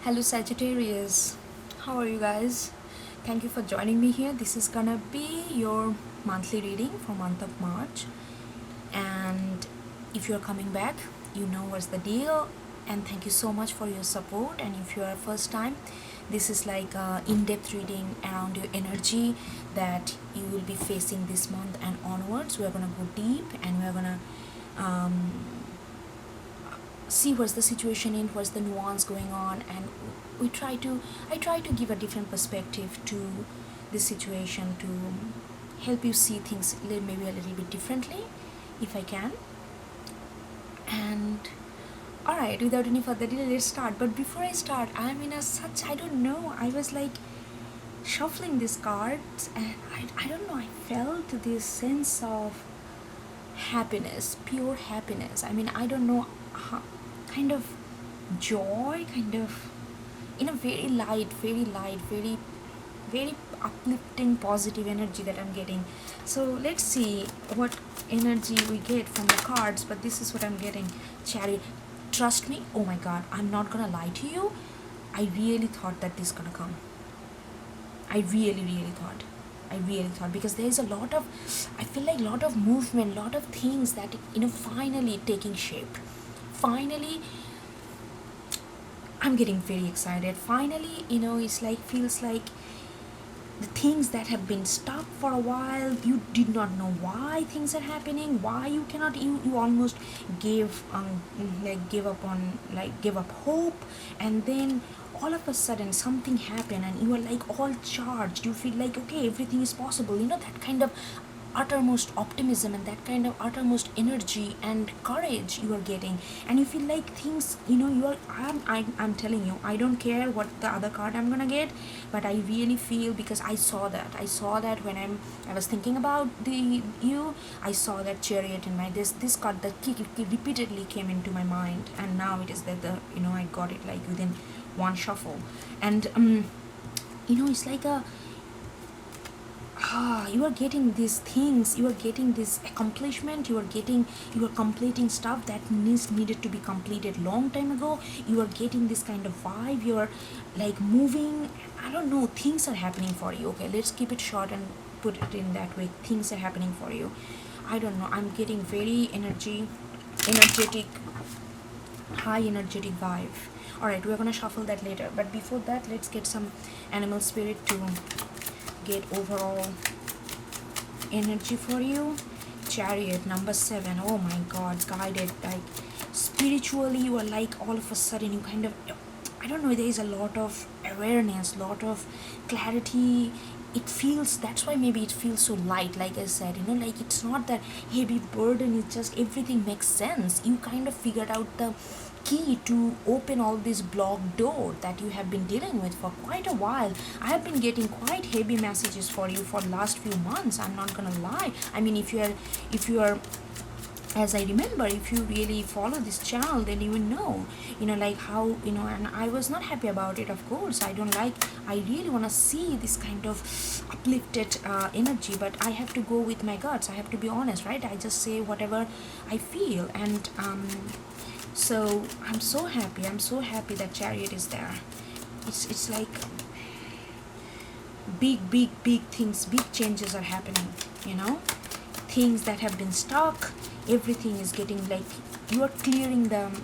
Hello Sagittarius, how are you guys? Thank you for joining me here. This is gonna be your monthly reading for month of March, and if you're coming back, you know what's the deal, and thank you so much for your support. And if you're first time, this is like a in-depth reading around your energy that you will be facing this month and onwards. We're gonna go deep and we're gonna see what's the situation in, what's the nuance going on, and I try to give a different perspective to this situation to help you see things maybe a little bit differently if I can. And alright, without any further delay, let's start. But before I start, I'm in a such, I don't know, I was like shuffling these cards and I don't know, I felt this sense of happiness, pure happiness. I mean, I don't know how, kind of joy, kind of in a very light, very uplifting, positive energy that I'm getting. So let's see what energy we get from the cards. But this is what I'm getting. Chariot. Trust me, oh my god, I'm not gonna lie to you, I really thought that this gonna come. I really thought, because there is a lot of, I feel like a lot of movement, lot of things that finally taking shape. Finally, I'm getting very excited. Finally, it's like, feels like the things that have been stuck for a while, you did not know why things are happening, why you cannot, you almost gave up hope, and then all of a sudden something happened and you are like all charged. You feel like, okay, everything is possible, that kind of uttermost optimism and that kind of uttermost energy and courage you are getting, and you feel like things, you are, I'm telling you, I don't care what the other card I'm gonna get, but I really feel, because I saw that when I was thinking about I saw that Chariot in my this card that repeatedly came into my mind, and now it is that I got it like within one shuffle. And it's like a, you are getting these things, you are getting this accomplishment, you are completing stuff that needed to be completed long time ago. You are getting this kind of vibe, you are like moving, I don't know, things are happening for you. Okay, let's keep it short and put it in that way. Things are happening for you. I don't know, I'm getting very energetic, high energetic vibe. Alright, we're gonna shuffle that later, but before that, let's get some animal spirit to get overall energy for you. Chariot number 7. Oh my god, guided, like spiritually, you are like all of a sudden you kind of, I don't know, there is a lot of awareness, lot of clarity. It feels, that's why maybe it feels so light, like I said, like it's not that heavy burden, it's just everything makes sense. You kind of figured out the key to open all this blocked door that you have been dealing with for quite a while. I have been getting quite heavy messages for you for the last few months, I'm not gonna lie. I mean, if you are, as I remember, if you really follow this channel, then you will know, like how, and I was not happy about it, of course. I really want to see this kind of uplifted energy, but I have to go with my guts. I have to be honest, right? I just say whatever I feel, and so I'm so happy that Chariot is there. It's like big things, big changes are happening, things that have been stuck, everything is getting, like, you are clearing them.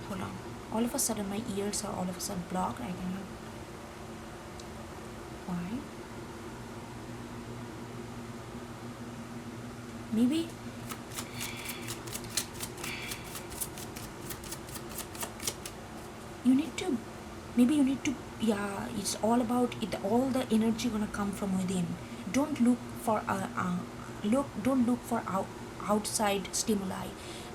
Hold on, all of a sudden my ears are all of a sudden blocked. I cannot, why? Maybe you need to, yeah, it's all about it, all the energy gonna come from within. Don't look for outside stimuli,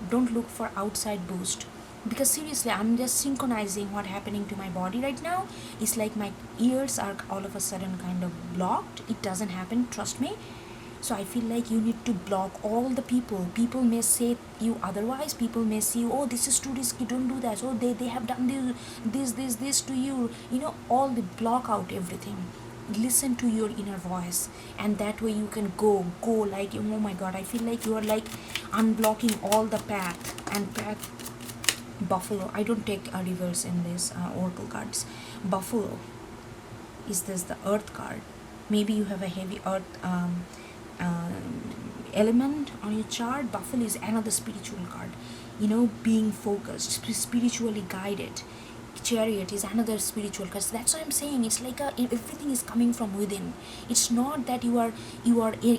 don't look for outside boost, because seriously, I'm just synchronizing what happening to my body right now. It's like my ears are all of a sudden kind of blocked. It doesn't happen, trust me. So I feel like you need to block all the people may say you otherwise. People may say, oh, this is too risky, don't do that. Oh, they have done this to you, all the block out everything. Listen to your inner voice, and that way you can go like, oh my god, I feel like you are like unblocking all the path Buffalo. I don't take a reverse in this oracle cards. Buffalo is this the earth card. Maybe you have a heavy earth element on your chart. Buffalo is another spiritual card, being focused, spiritually guided. Chariot is another spiritual card. So that's what I'm saying. It's like everything is coming from within. It's not that you are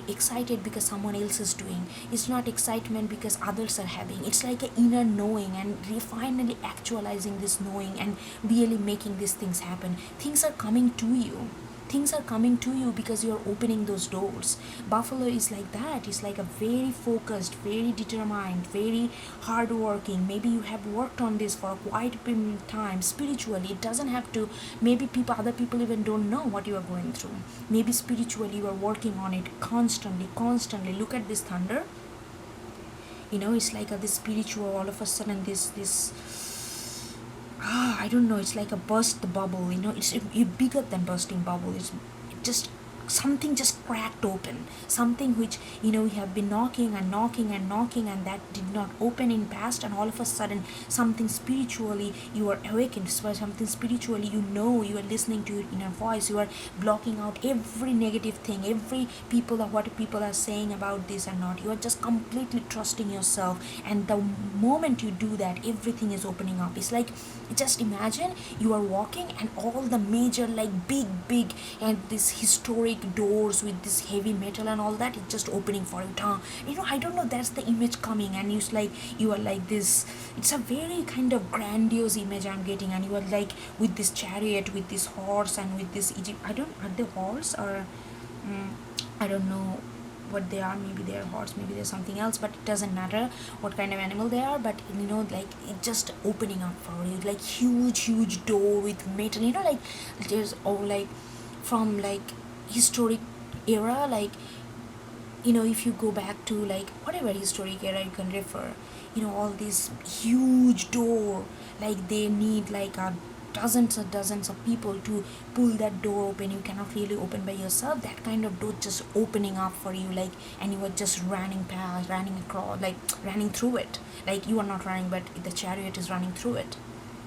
excited because someone else is doing. It's not excitement because others are having. It's like an inner knowing, and finally actualizing this knowing and really making these things happen. Things are coming to you. Things are coming to you because you're opening those doors. Buffalo is like that. It's like a very focused, very determined, very hardworking. Maybe you have worked on this for quite a time spiritually. It doesn't have to. Maybe other people even don't know what you are going through. Maybe spiritually you are working on it constantly. Look at this thunder. It's like this spiritual. All of a sudden, this. I don't know, it's like a burst the bubble, it's bigger than bursting bubble. It just something just cracked open, something which we have been knocking and that did not open in past, and all of a sudden something spiritually you are awakened, something spiritually you are listening to your inner voice, you are blocking out every negative thing, every what people are saying about this and not. You are just completely trusting yourself, and the moment you do that, everything is opening up. It's like, just imagine you are walking and all the major like big and this historic doors with this heavy metal and all that, it's just opening for you. I don't know, that's the image coming, and you are like this. It's a very kind of grandiose image I'm getting, and you are like with this chariot, with this horse, and with this Egypt. Are they horse or I don't know what they are. Maybe they're horse, maybe they're something else, but it doesn't matter what kind of animal they are. But like it just opening up for you, like huge door with metal, like there's like from like historic era, like if you go back to like whatever historic era you can refer, all these huge door, like they need like a dozens of people to pull that door open. You cannot really open by yourself. That kind of door just opening up for you, like, and you are just running across, like running through it. Like you are not running, but the chariot is running through it.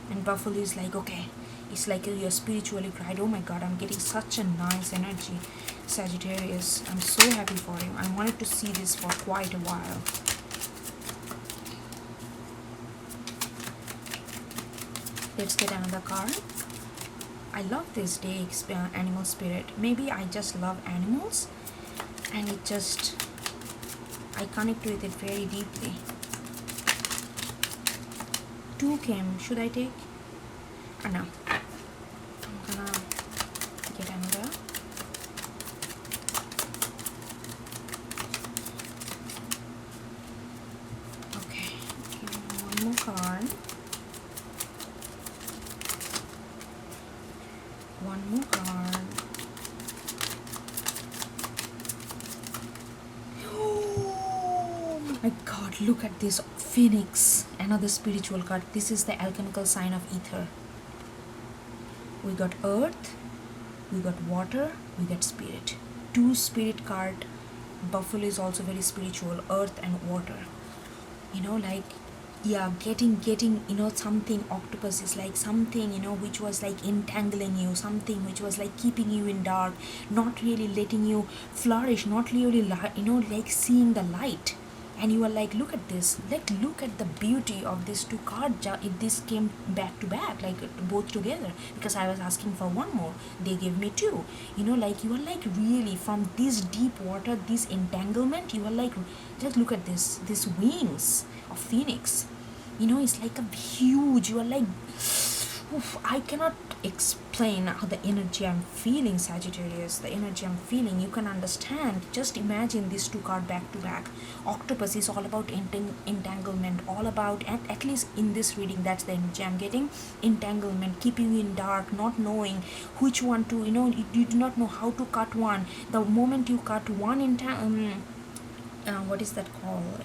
And Buffalo is like, okay, it's like you're spiritually cried. Oh my god, I'm getting such a nice energy, Sagittarius. I'm so happy for you. I wanted to see this for quite a while. Let's get another card. I love this day, animal spirit. Maybe I just love animals, and I connect with it very deeply. 2 came. Should I take? No. I'm gonna get another. Okay. One more card. One more card. Oh my god, look at this. Phoenix, another spiritual card. This is the alchemical sign of ether. We got earth, we got water, we got spirit. 2 spirit card. Buffalo is also very spiritual. Earth and water. Like, yeah, getting something. Octopus is like something which was like entangling you, something which was like keeping you in dark, not really letting you flourish, not really like seeing the light. And you are like, look at this, like look at the beauty of these 2 cards. This came back to back, like both together, because I was asking for one more, they gave me 2. Like you are like really from this deep water, this entanglement, you are like, just look at this wings of Phoenix. It's like a huge, you are like, oof, I cannot explain how the energy I'm feeling, Sagittarius. The energy I'm feeling, you can understand. Just imagine these 2 cards back to back. Octopus is all about entanglement, all about, at least in this reading, that's the energy I'm getting. Entanglement, keeping you in dark, not knowing which one to, you do not know how to cut one. The moment you cut one what is that called?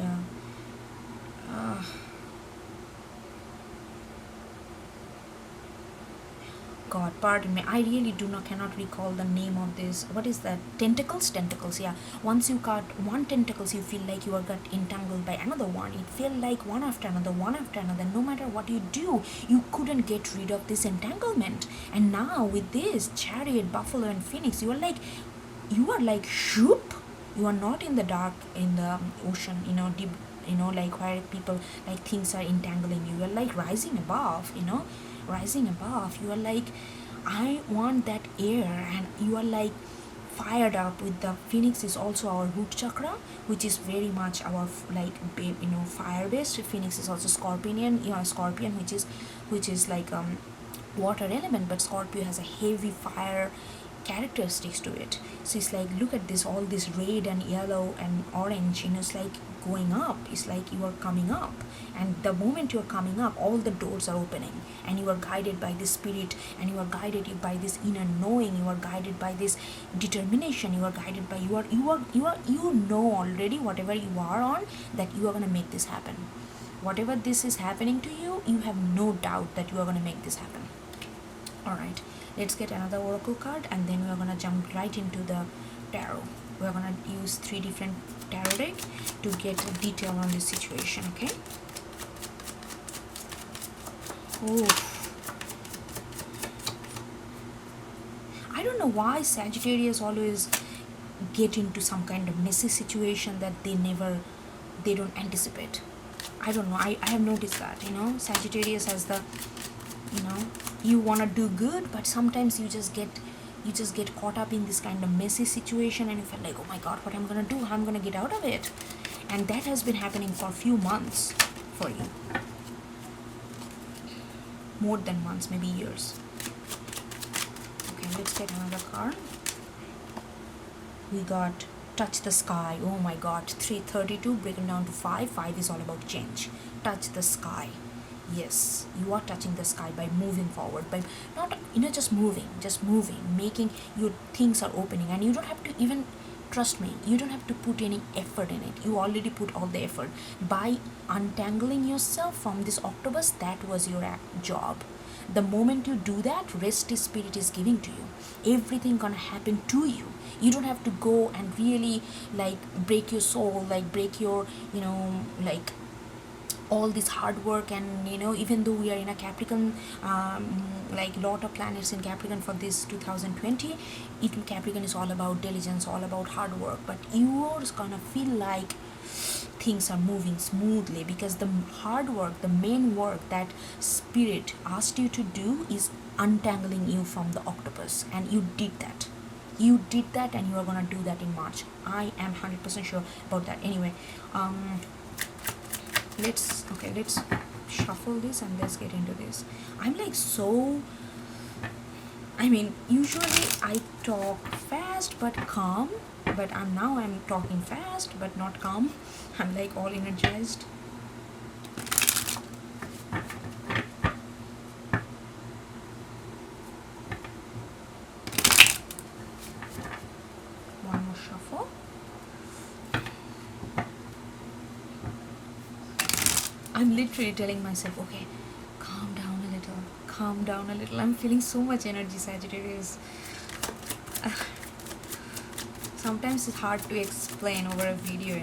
God, pardon me, I really cannot recall the name of this. What is that? Tentacles? Tentacles, yeah. Once you cut one tentacles, you feel like you are got entangled by another one. It felt like one after another, one after another. No matter what you do, you couldn't get rid of this entanglement. And now with this Chariot, Buffalo, and Phoenix, you are like shoop. You are not in the dark, in the ocean, deep, like where people, like things are entangling you. You are like rising above, rising above. You are like, I want that air. And you are like fired up with the Phoenix is also our root chakra, which is very much our like fire based. Phoenix is also scorpion, which is like water element, but Scorpio has a heavy fire characteristics to it. So it's like, look at this, all this red and yellow and orange, it's like going up. It's like you are coming up, and the moment you're coming up, all the doors are opening, and you are guided by this spirit, and you are guided by this inner knowing. You are guided by this determination. You are guided by you already, whatever you are on, that you are going to make this happen. Whatever this is happening to you, you have no doubt that you are going to make this happen. All right, let's get another oracle card, and then we're going to jump right into the tarot. We're going to use 3 different tarot deck to get a detail on this situation. Okay. Oh, I don't know why Sagittarius always get into some kind of messy situation that they don't anticipate. I don't know, I have noticed that, Sagittarius has the, you want to do good, but sometimes you just get caught up in this kind of messy situation, and you feel like, oh my God, what I'm going to do, how I'm going to get out of it. And that has been happening for a few months for you. More than months, maybe years. Okay, let's get another card. We got touch the sky. Oh my God, 332 breaking down to 5. 5 is all about change. Touch the sky. Yes, you are touching the sky by moving forward, by not just moving, making your things are opening, and you don't have to even, trust me, you don't have to put any effort in it. You already put all the effort by untangling yourself from this octopus. That was your job. The moment you do that, rest is spirit is giving to you. Everything gonna happen to you. You don't have to go and really like break your soul, like break your, like all this hard work. And even though we are in a Capricorn, like lot of planets in Capricorn for this 2020, Capricorn is all about diligence, all about hard work, but you're gonna feel like things are moving smoothly, because the hard work, the main work that spirit asked you to do is untangling you from the octopus, and you did that. And you are gonna do that in March. I am 100% sure about that. Anyway, let's shuffle this and let's get into this. I'm like usually I talk fast but calm, but I'm talking fast but not calm. I'm like all energized. One more shuffle. I'm literally telling myself, okay, calm down a little. I'm feeling so much energy, Sagittarius. Sometimes it's hard to explain over a video,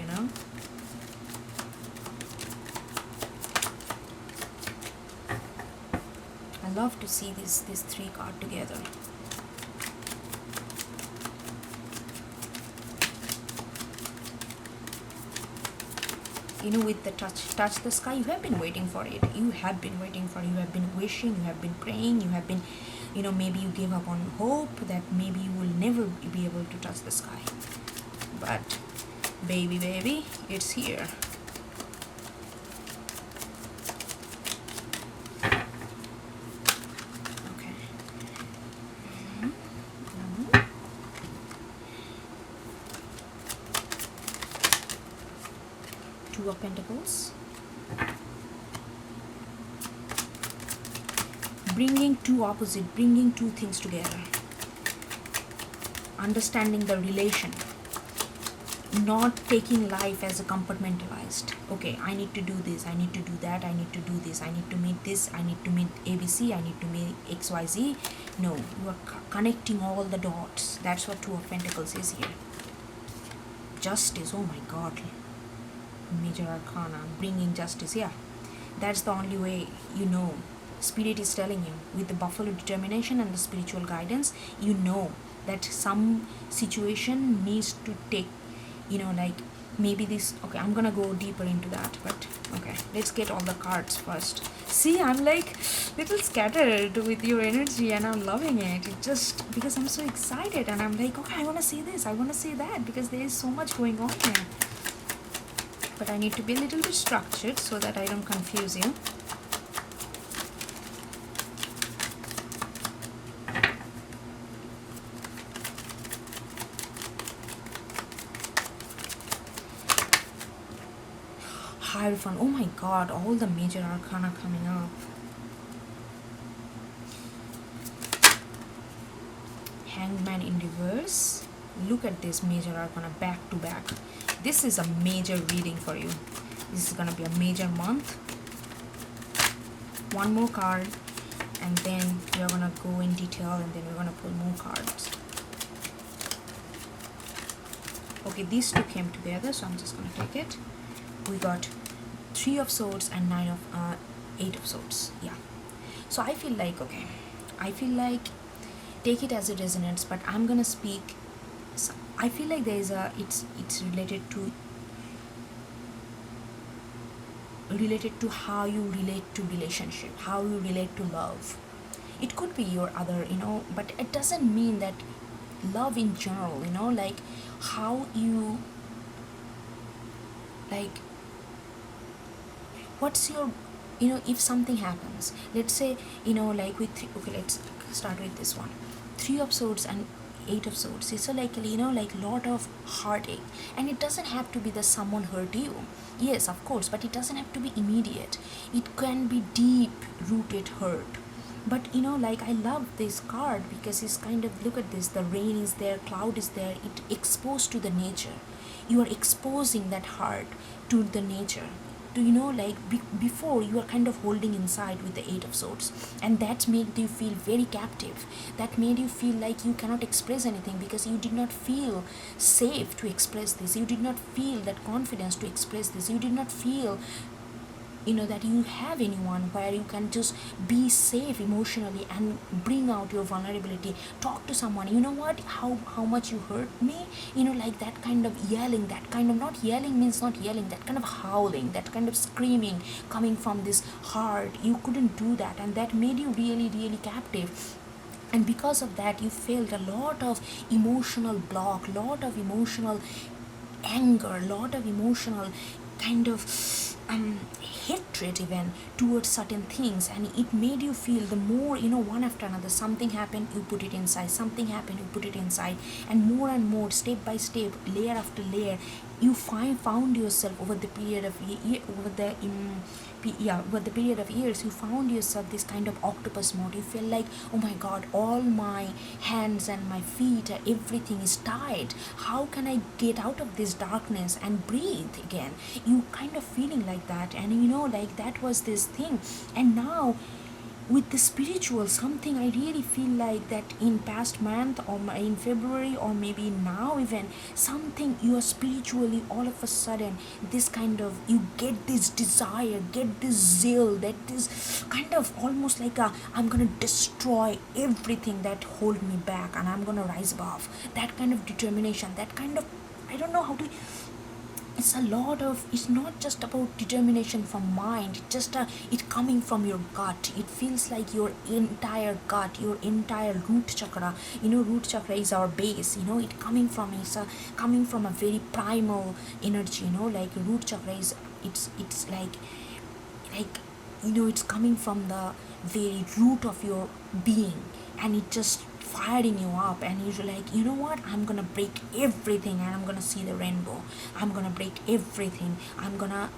I love to see these 3 cards together. With the touch the sky, you have been waiting for it. You have been wishing, you have been praying, you have been, maybe you gave up on hope that maybe you will never be able to touch the sky. But baby, it's here. Okay. 2 of Pentacles. Bringing 2 things together. Understanding the relation. not taking life as a compartmentalized. Okay, I need to do this, I need to do that, I need to do this, I need to meet this, I need to meet ABC, I need to meet XYZ. No, you are connecting all the dots. That's what Two of Pentacles is here. Justice, oh my god, major arcana, bringing justice. Yeah, that's the only way. Spirit is telling you, with the buffalo determination and the spiritual guidance, that some situation needs to take, like maybe this. Okay, I'm gonna go deeper into that, but okay, let's get all the cards first. See, I'm like little scattered with your energy and I'm loving it. It just because I'm so excited and I'm like, okay, I want to see this, I want to see that, because there is so much going on here. But I need to be a little bit structured so that I don't confuse you. Hierophant, oh my god, all the major arcana coming up. Hangman in reverse. Look at this major arcana back to back. This is a major reading for you. This is gonna be a major month. One more card, and then we're gonna go in detail, and then we're gonna pull more cards. Okay, these two came together, so I'm just gonna take it. We got Three of Swords and Eight of Swords. Yeah. So I feel like, okay, take it as it resonates, but I'm gonna speak. So I feel like there is it's related to how you relate to relationship, how you relate to love. It could be your other, but it doesn't mean that love in general, like how you, like, what's your, if something happens, let's say, like with okay, let's start with this one. Three of Swords and Eight of Swords. It's like, like lot of heartache, and it doesn't have to be that someone hurt you. Yes, of course, but it doesn't have to be immediate. It can be deep rooted hurt. But like, I love this card because it's kind of, look at this, the rain is there, cloud is there, it exposed to the nature. You are exposing that heart to the nature. Like before you are kind of holding inside with the Eight of Swords, and that made you feel very captive. That made you feel like you cannot express anything because you did not feel safe to express this. You did not feel that confidence to express this. You did not feel that you have anyone where you can just be safe emotionally and bring out your vulnerability, talk to someone. You know what, how much you hurt me, like that kind of yelling, that kind of, not yelling means not yelling, that kind of howling, that kind of screaming coming from this heart. You couldn't do that, and that made you really, really captive. And because of that, you felt a lot of emotional block, lot of emotional anger, lot of emotional kind of hatred even towards certain things, and it made you feel the more, one after another, something happened, you put it inside, something happened, you put it inside, and more, step by step, layer after layer, you found yourself over the period of years, you found yourself this kind of octopus mode. You feel like, oh my god, all my hands and my feet, everything is tied. How can I get out of this darkness and breathe again? You kind of feeling like that, and like that was this thing. And now with the spiritual, something I really feel like that in past month or in February or maybe now even, something you are spiritually all of a sudden, this kind of, you get this desire, get this zeal, that is kind of almost like I'm gonna destroy everything that hold me back and I'm gonna rise above. That kind of determination, that kind of, I don't know how to, it's a lot of, it's not just about determination from mind, just it coming from your gut. It feels like your entire gut, your entire root chakra. Root chakra is our base. It coming from, coming from a very primal energy. Like root chakra is, it's like it's coming from the very root of your being, and it just firing you up, and you're like, you know what, I'm gonna break everything and I'm gonna see the rainbow. I'm gonna break everything. I'm gonna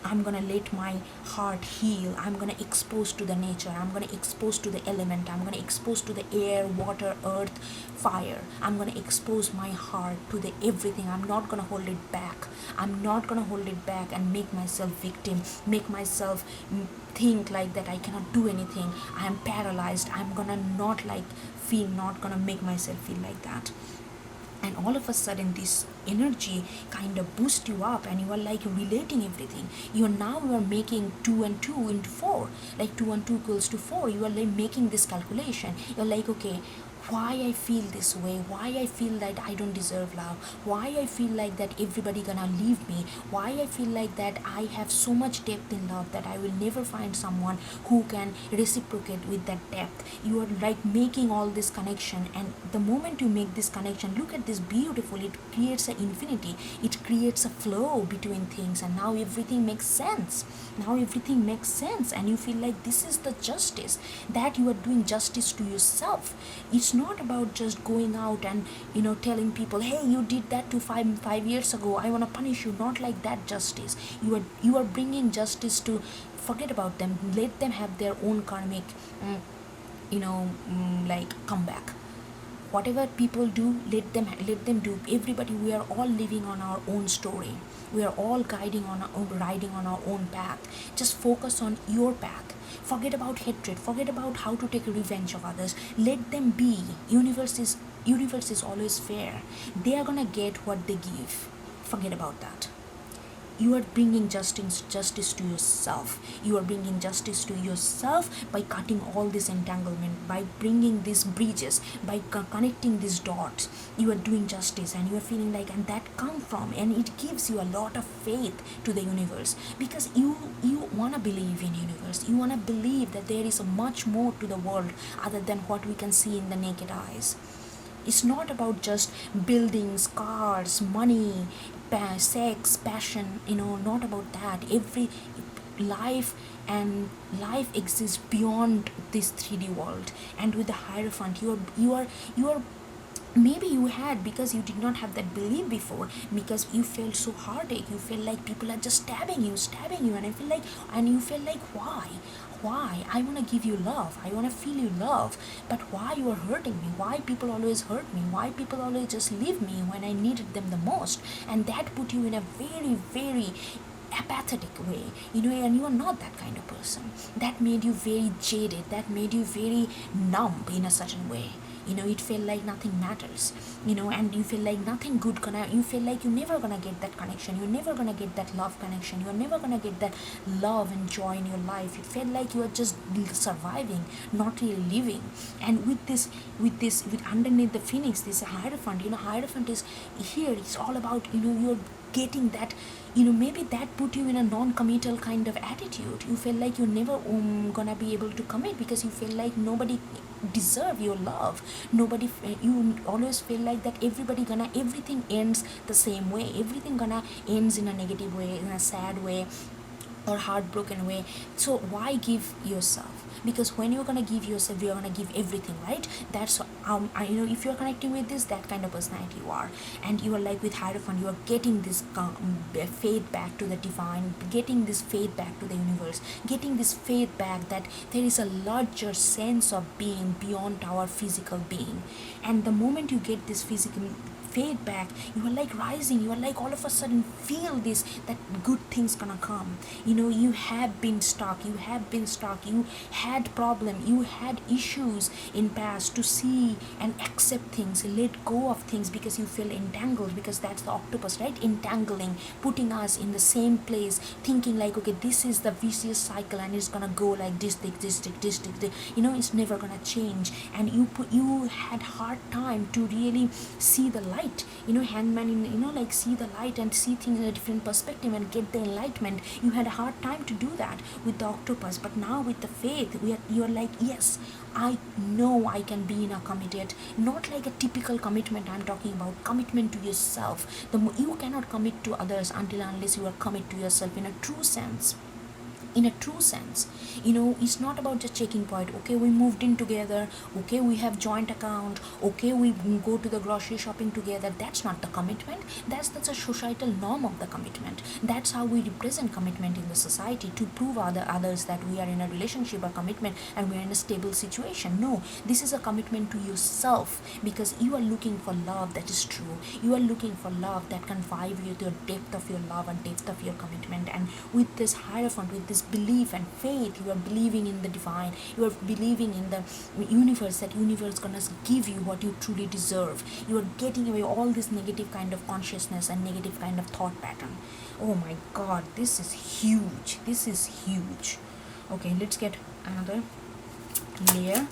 I'm gonna let my heart heal. I'm gonna expose to the nature. I'm gonna expose to the element. I'm gonna expose to the air, water, earth, fire. I'm gonna expose my heart to the everything. I'm not gonna hold it back. I'm not gonna hold it back and make myself victim, make myself think like that I cannot do anything. I am paralyzed. I'm gonna not like feel, not gonna make myself feel like that. And all of a sudden this energy kind of boosts you up, and you are like relating everything. You are making 2 and 2 into 4, like 2 and 2 equals to 4. You are like making this calculation. You're like, okay, why I feel this way, why I feel that I don't deserve love, why I feel like that everybody gonna leave me, why I feel like that I have so much depth in love that I will never find someone who can reciprocate with that depth. You are like making all this connection, and the moment you make this connection, look at this beautiful, it creates an infinity, it creates a flow between things, and now everything makes sense. Now everything makes sense, and you feel like this is the justice, that you are doing justice to yourself. It's not about just going out and telling people, hey, you did that to five years ago, I want to punish you. Not like that justice. You are bringing justice to, forget about them, let them have their own karmic like comeback. Whatever people do, let them do. Everybody, we are all living on our own story. We are all riding on our own path. Just focus on your path. Forget about hatred, forget about how to take revenge of others. Let them be. Universe is always fair. They are gonna get what they give. Forget about that. You are bringing justice to yourself. You are bringing justice to yourself by cutting all this entanglement, by bringing these bridges, by connecting these dots. You are doing justice, and you are feeling like, and that come from, and it gives you a lot of faith to the universe, because you want to believe in universe. You want to believe that there is much more to the world other than what we can see in the naked eyes. It's not about just buildings, cars, money, sex, passion, not about that. Every life exists beyond this 3D world. And with the Hierophant, you are maybe you had, because you did not have that belief before, because you felt so heartache, you feel like people are just stabbing you, and you feel like, why I want to give you love, I want to feel you love, but why you are hurting me, why people always hurt me, why people always just leave me when I needed them the most. And that put you in a very, very apathetic way, and you are not that kind of person. That made you very jaded, that made you very numb in a certain way. It felt like nothing matters, and you feel like nothing good you feel like you're never gonna get that connection, you're never gonna get that love connection, you're never gonna get that love and joy in your life. It felt like you are just surviving, not really living. And with underneath the phoenix, this Hierophant, Hierophant is here. It's all about, you're getting that, maybe that put you in a non-committal kind of attitude. You feel like you're never gonna be able to commit, because you feel like nobody deserve your love. Nobody, you always feel like that everything ends the same way, everything gonna ends in a negative way, in a sad way, or heartbroken way. So why give yourself? Because when you're gonna give yourself, you're gonna give everything, right? That's if you're connecting with this, that kind of personality you are. And you are like with Hierophant, you are getting this faith back to the divine, getting this faith back to the universe, getting this faith back that there is a larger sense of being beyond our physical being. And the moment you get this physical fade back, you are like rising, you are like all of a sudden feel this, that good things gonna come. You have been stuck, you had problem, you had issues in past, to see and accept things, let go of things, because you feel entangled, because that's the octopus, right? Entangling, putting us in the same place, thinking like, okay, this is the vicious cycle, and it's gonna go like this, it's never gonna change. And you had hard time to really see the light, hangman, like see the light and see things in a different perspective and get the enlightenment. You had a hard time to do that with the octopus, but now with the faith, you're like, yes, I know I can be in a committed, not like a typical commitment. I'm talking about commitment to yourself. You cannot commit to others unless you are commit to yourself in a true sense. in a true sense. It's not about just checking point. Okay, we moved in together. Okay, we have joint account. Okay, we go to the grocery shopping together. That's not the commitment. That's a societal norm of the commitment. That's how we represent commitment in the society, to prove others that we are in a relationship or commitment and we are in a stable situation. No, this is a commitment to yourself, because you are looking for love that is true. You are looking for love that can vibe with your depth of your love and depth of your commitment. And with this hierophant, with this belief and faith, you are believing in the divine. You are believing in the universe, that universe gonna give you what you truly deserve. You are getting away all this negative kind of consciousness and negative kind of thought pattern. Oh my god, this is huge. This is huge. Okay, let's get another layer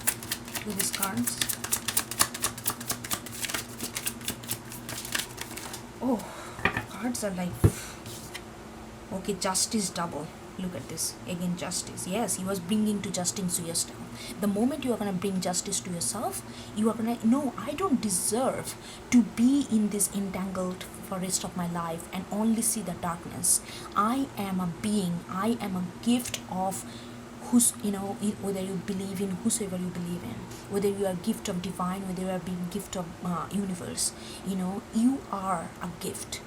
to these cards. Oh, cards are like, okay, justice double. Look at this again, justice. Yes, he was bringing to justice to yourself. The moment you are going to bring justice to yourself, you are going to, no, I don't deserve to be in this entangled for rest of my life and only see the darkness. I am a being. I am a gift of whether you believe in whosoever you believe in, whether you are a gift of divine, whether you are being gift of universe, you are a gift,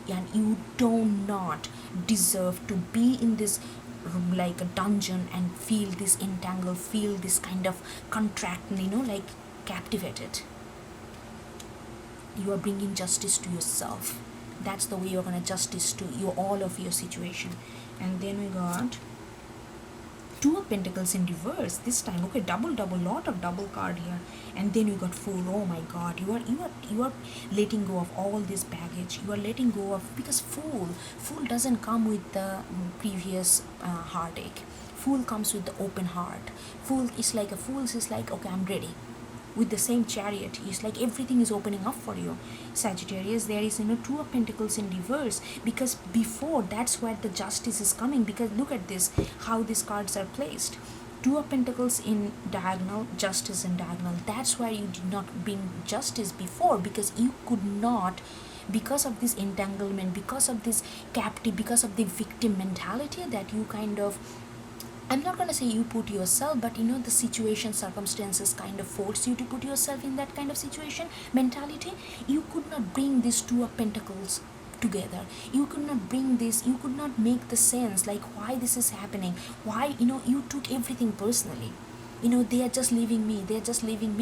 and you do not deserve to be in this room like a dungeon and feel this entangled, feel this kind of contract, like captivated. You are bringing justice to yourself. That's the way you're going to justice to all of your situation. And then we got Two of Pentacles in reverse this time. Okay, double, lot of double card here. And then you got Fool. Oh my god, you are letting go of all this baggage. You are letting go of, because Fool doesn't come with the previous heartache. Fool comes with the open heart. Fool is like okay, I'm ready. With the same Chariot, it's like everything is opening up for you. Sagittarius, there is Two of Pentacles in reverse, because before, that's where the justice is coming. Because look at this, how these cards are placed. Two of Pentacles in diagonal, justice in diagonal. That's why you did not bring justice before, because you could not, because of this entanglement, because of this captive, because of the victim mentality that you kind of, I'm not going to say you put yourself, but the situation, circumstances kind of force you to put yourself in that kind of situation, mentality. You could not bring these Two of Pentacles together. You could not bring this, you could not make the sense, like why this is happening. Why, you took everything personally. They are just leaving me.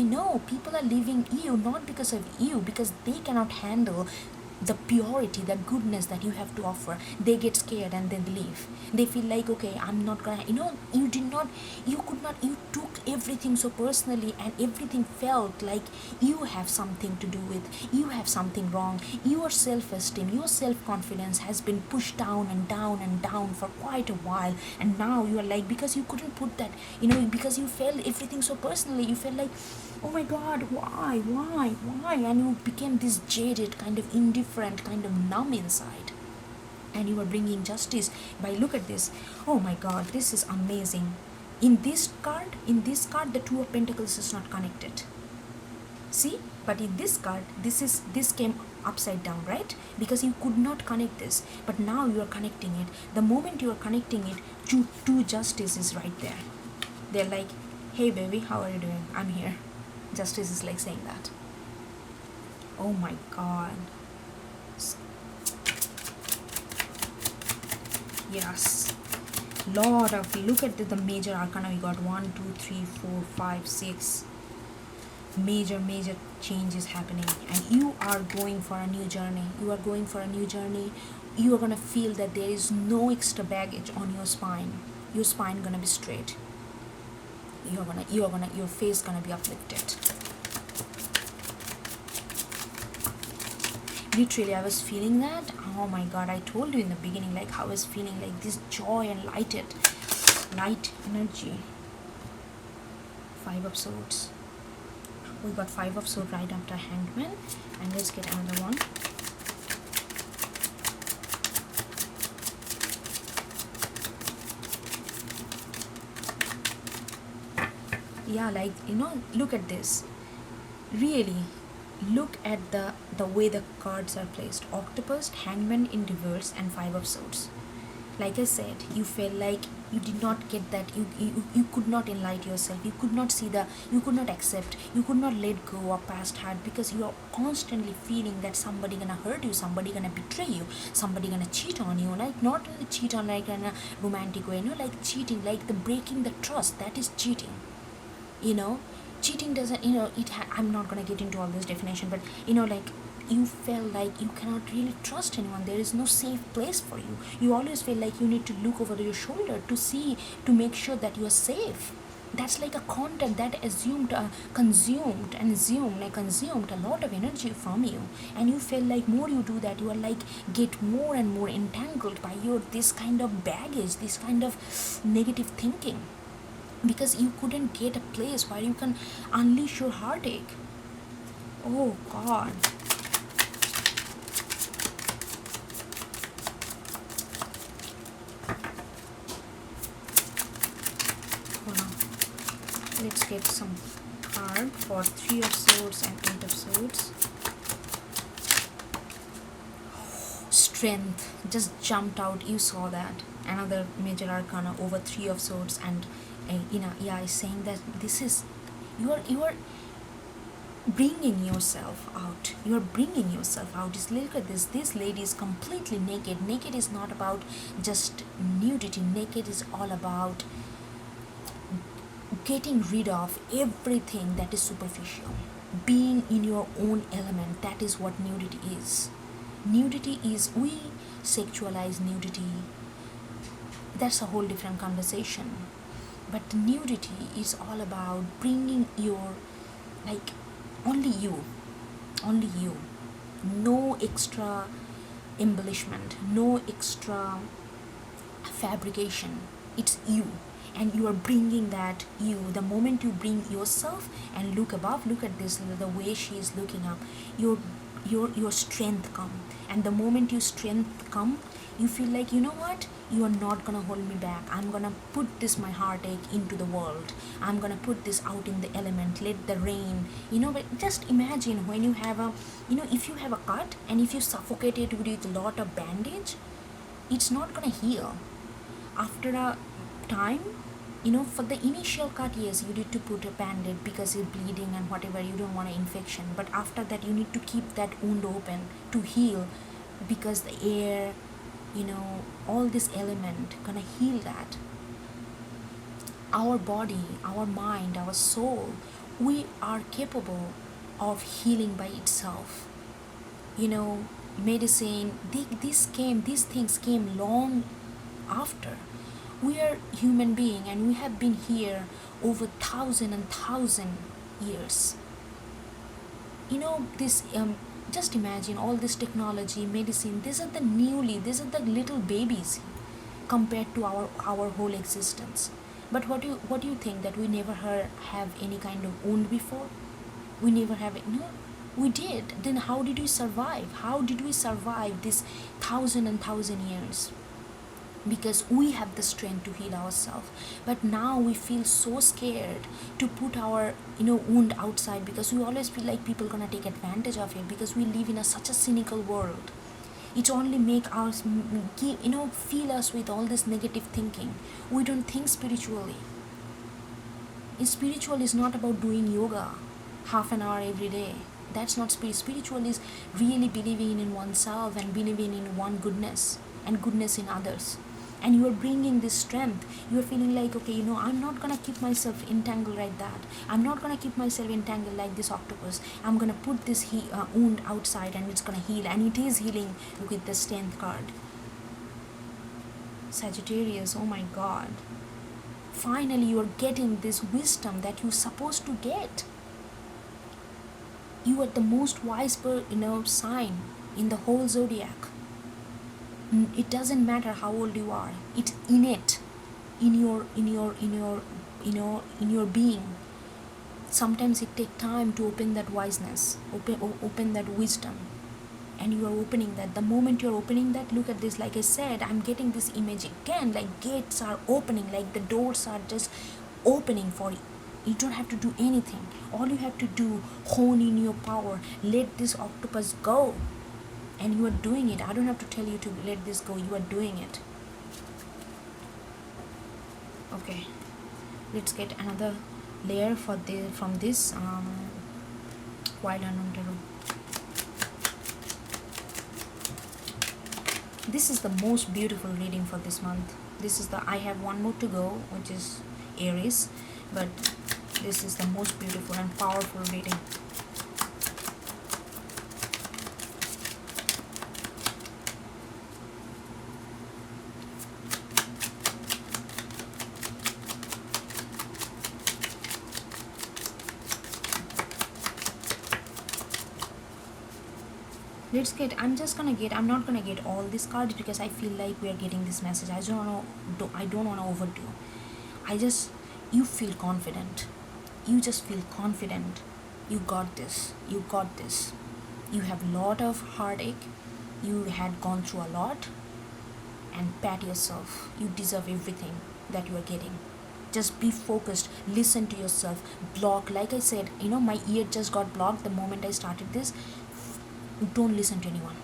No, people are leaving you, not because of you, because they cannot handle the purity, the goodness that you have to offer. They get scared and then leave. They feel like, okay, I'm not gonna, you took everything so personally, and everything felt like you have something to do with, you have something wrong. Your self-esteem, your self-confidence has been pushed down and down and down for quite a while, and now you are like, because you couldn't put that, because you felt everything so personally, you felt like, oh my god, why, and you became this jaded, kind of indifferent, kind of numb inside, and you are bringing justice by, look at this. Oh my god, this is amazing. In this card, the Two of Pentacles is not connected, see, but in this card, this came upside down, right? Because you could not connect this, but now you are connecting it. The moment you are connecting it, two justice is right there. They're like, hey baby, how are you doing? I'm here. Justice is like saying that. Oh my god. Yes. Lot of, look at the major arcana. We got 1, 2, 3, 4, 5, 6. Major changes happening, and you are going for a new journey. You are going to feel that there is no extra baggage on your spine. Your spine gonna be straight. Your face gonna be uplifted. Literally, I was feeling that. Oh my god, I told you in the beginning, like how I was feeling like this joy and light energy. 5 of Swords. We got 5 of Swords right after Hangman, and let's get another one. Yeah, like, look at this. Really, look at the way the cards are placed. Octopus, Hangman in reverse, and 5 of Swords. Like I said, you felt like you did not get that, you could not enlighten yourself, you could not see the, you could not accept, you could not let go of past hurt, because you are constantly feeling that somebody gonna hurt you, somebody gonna betray you, somebody gonna cheat on you, like not really cheat on like in a romantic way, like cheating, like the breaking the trust, that is cheating. Cheating doesn't, I'm not gonna get into all this definition, but like you felt like you cannot really trust anyone, there is no safe place for you, you always feel like you need to look over your shoulder to see, to make sure that you are safe. That's like a content that consumed a lot of energy from you, and you feel like more you do that, you are like get more and more entangled by your this kind of baggage, this kind of negative thinking, because you couldn't get a place where you can unleash your heartache. Oh god. Hold on. Let's get some card for 3 of Swords and 8 of Swords. Strength just jumped out, you saw that. Another major arcana over 3 of Swords, and is saying that this is, you are bringing yourself out, you are bringing yourself out. Just look at this lady is completely naked is not about just nudity, naked is all about getting rid of everything that is superficial, being in your own element. That is what nudity is. Nudity is, we sexualize nudity, that's a whole different conversation, but nudity is all about bringing your, like, only you, no extra embellishment, no extra fabrication, it's you, and you are bringing that you. The moment you bring yourself and look above, look at this, the way she is looking up, your strength come, and the moment your strength come, you feel like, you know what, you are not gonna hold me back, I'm gonna put this, my heartache, into the world, I'm gonna put this out in the element, let the rain, but just imagine when you have a, if you have a cut and if you suffocate it with a lot of bandage, it's not gonna heal. After a time, for the initial cut, yes, you need to put a band-aid because it's bleeding and whatever, you don't want an infection, but after that you need to keep that wound open to heal, because the air, all this element gonna heal that. Our body, our mind, our soul, we are capable of healing by itself. Medicine, these things came long after. We are human being and we have been here over 1,000 years. This just imagine all this technology, medicine, these are the little babies compared to our whole existence. But what do you think, that we never have any kind of wound before? We never have it. No, we did. Then how did we survive? How did we survive this 1,000 years? Because we have the strength to heal ourselves, but now we feel so scared to put our wound outside, because we always feel like people gonna take advantage of it, because we live in such a cynical world. It only make us fill us with all this negative thinking. We don't think spiritually. Spiritual is not about doing yoga half an hour every day. That's not spiritual. Is really believing in oneself and believing in one goodness and goodness in others. And you are bringing this strength. You are feeling like, okay, I'm not gonna keep myself entangled like that. I'm not gonna keep myself entangled like this octopus. I'm gonna put this wound outside and it's gonna heal, and it is healing with the strength card. Sagittarius, oh my god. Finally, you are getting this wisdom that you're supposed to get. You are the most wise sign in the whole zodiac. It doesn't matter how old you are, it's innate in your being. Sometimes it takes time to open that wiseness, open that wisdom, and you are opening that. The moment you're opening that, look at this, like I said, I'm getting this image again, like gates are opening, like the doors are just opening for you. You don't have to do anything. All you have to do, hone in your power, let this octopus go. And you are doing it. I don't have to tell you to let this go. You are doing it. Okay, let's get another layer for from this wild unknown tarot. This is the most beautiful reading for this month. This is the, I have one more to go, which is Aries, but this is the most beautiful and powerful reading. Let's get, I'm not gonna get all these cards because I feel like we are getting this message. I don't want to overdo. You feel confident. You just feel confident. You got this. You got this. You have a lot of heartache. You had gone through a lot. And pat yourself. You deserve everything that you are getting. Just be focused. Listen to yourself. Block. Like I said, my ear just got blocked the moment I started this. Don't listen to anyone.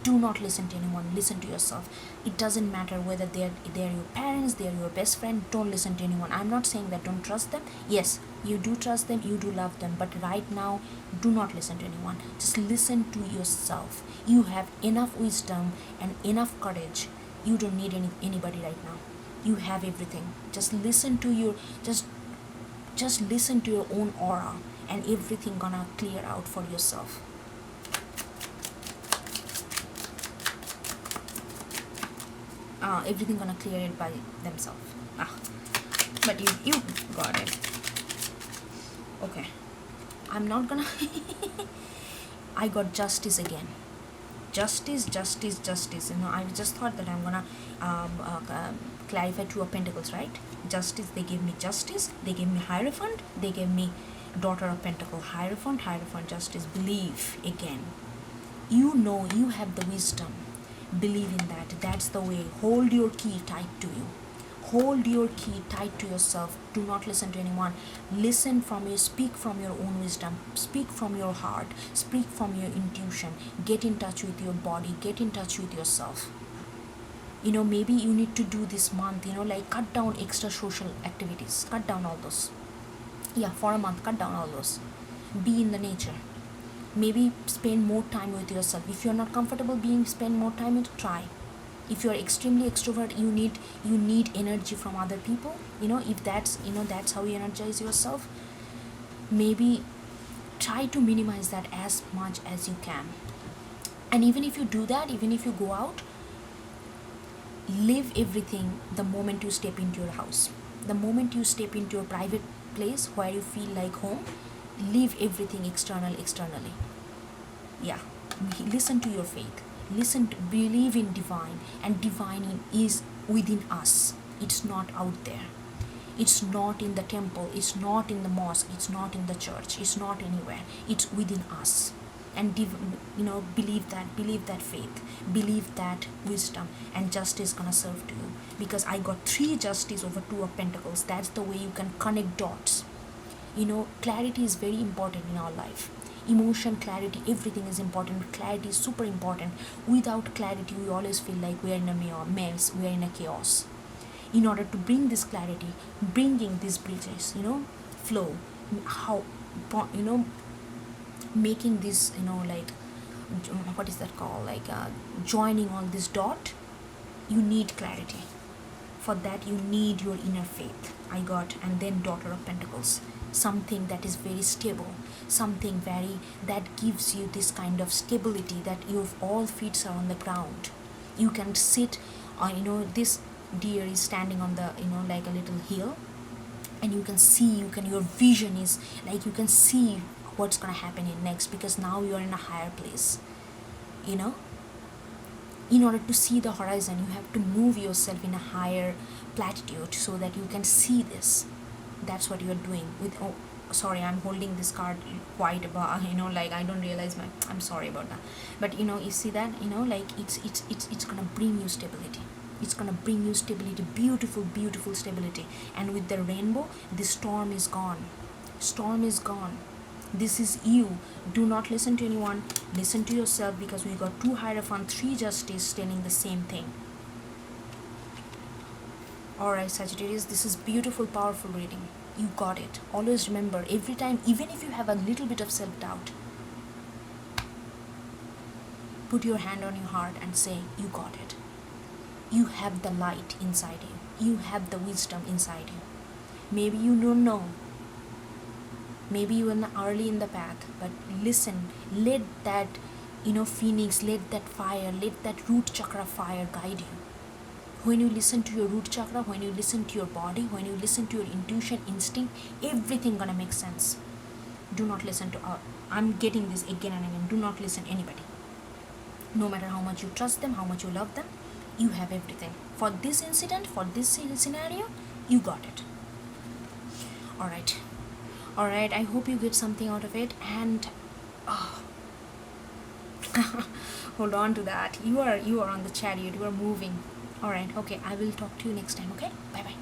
Do not listen to anyone. Listen to yourself. It doesn't matter whether they're your parents, they're your best friend. Don't listen to anyone. I'm not saying that don't trust them. Yes, you do trust them, you do love them, but right now do not listen to anyone. Just listen to yourself. You have enough wisdom and enough courage. You don't need anybody right now. You have everything. Just listen to your just listen to your own aura, and everything gonna clear out for yourself. Everything gonna clear it by themselves. But you got it. Okay, I'm not gonna I got justice again. Justice. I just thought that I'm gonna clarify Two of Pentacles, right? Justice, they gave me justice, they gave me Hierophant, they gave me Daughter of Pentacle. Hierophant, justice. Believe again. You have the wisdom. Believe in that. That's the way. Hold your key tight to you. Hold your key tight to yourself. Do not listen to anyone. Speak from your own wisdom. Speak from your heart. Speak from your intuition. Get in touch with your body. Get in touch with yourself. Maybe you need to do this month, like cut down extra social activities. Cut down all those. Yeah, for a month, cut down all those. Be in the nature. Maybe spend more time with yourself. If you're not comfortable spend more time with, try. If you're extremely extrovert, you need energy from other people. If that's how you energize yourself, maybe try to minimize that as much as you can. And even if you do that, even if you go out, live everything the moment you step into your house. The moment you step into your private place where you feel like home, leave everything externally. Yeah, listen to your faith. Believe in divine, and divine is within us. It's not out there. It's not in the temple. It's not in the mosque. It's not in the church. It's not anywhere. It's within us. And believe that faith, believe that wisdom, and justice gonna serve to you. Because I got 3 justice over 2 of Pentacles. That's the way you can connect dots. Clarity is very important in our life. Emotion, clarity, everything is important. Clarity is super important. Without clarity, we always feel like we are in a mess, we are in a chaos. In order to bring this clarity, bringing these bridges, flow, how, making this, like, what is that called? Like joining all this dot, you need clarity. For that, you need your inner faith. I got, and then Daughter of Pentacles. Something that is very stable, something that gives you this kind of stability, that your all feet are on the ground. You can sit on, this deer is standing on the, like a little hill, and you can see, your vision is like, you can see what's gonna happen in next, because now you are in a higher place. In order to see the horizon, you have to move yourself in a higher platitude so that you can see this. That's what you're doing with. Oh, sorry, I'm holding this card quite about, like I don't realize I'm sorry about that. But you see that, like it's gonna bring you stability. It's gonna bring you stability, beautiful stability. And with the rainbow, the storm is gone. This is you. Do not listen to anyone. Listen to yourself, because we got 2 Hierophant, 3 Justice telling the same thing. Alright, Sagittarius, this is beautiful, powerful reading. You got it. Always remember, every time, even if you have a little bit of self-doubt, put your hand on your heart and say, you got it. You have the light inside you. You have the wisdom inside you. Maybe you don't know. Maybe you are early in the path, but listen, let that, phoenix, let that fire, let that root chakra fire guide you. When you listen to your root chakra, when you listen to your body, when you listen to your intuition, instinct, everything gonna make sense. Do not listen to, I'm getting this again and again, do not listen to anybody. No matter how much you trust them, how much you love them, you have everything. For this incident, for this scenario, you got it. Alright, I hope you get something out of it, and hold on to that. You are on the chariot, you are moving. Alright, okay, I will talk to you next time, okay? Bye bye.